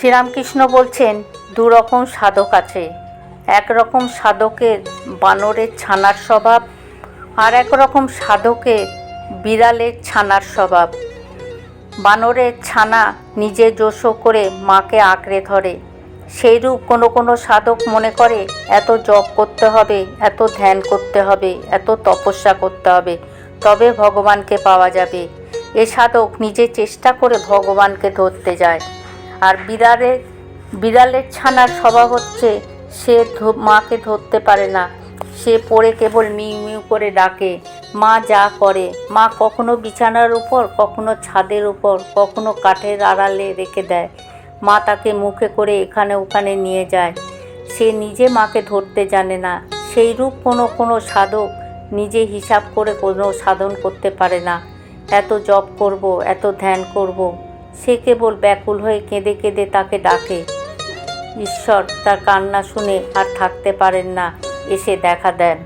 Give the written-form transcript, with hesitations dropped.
শ্রীরামকৃষ্ণ বলছেন দু রকম সাধক আছে। একরকম সাধকের বানরের ছানার স্বভাব, আর একরকম সাধকের বিড়ালের ছানার স্বভাব। বানরের ছানা নিজে জোশো করে মাকে আঁকড়ে ধরে, সেইরূপ কোনো কোনো সাধক মনে করে এত জপ করতে হবে, এত ধ্যান করতে হবে, এত তপস্যা করতে হবে, তবে ভগবানকে পাওয়া যাবে। এ সাধক নিজে চেষ্টা করে ভগবানকে ধরতে যায়। আর বিড়ালের ছানার স্বভাব হচ্ছে সে মাকে ধরতে পারে না, সে পড়ে কেবল মিউ মিউ করে ডাকে, মা যা করে। মা কখনো বিছানার উপর, কখনো ছাদের উপর, কখনো কাঠের আড়ালে রেখে দেয়। মা তাকে মুখে করে এখানে ওখানে নিয়ে যায়, সে নিজে মাকে ধরতে জানে না। সেই রূপ কোনো সাধক নিজে হিসাব করে কোনো সাধন করতে পারে না। এত জপ করব, এত ধ্যান করব, সে কেবল ব্যাকুল হয়ে কেঁদে কেঁদে তাকে ডাকে। ঈশ্বর তার কান্না শুনে আর থাকতে পারেন না, এসে দেখা দেন।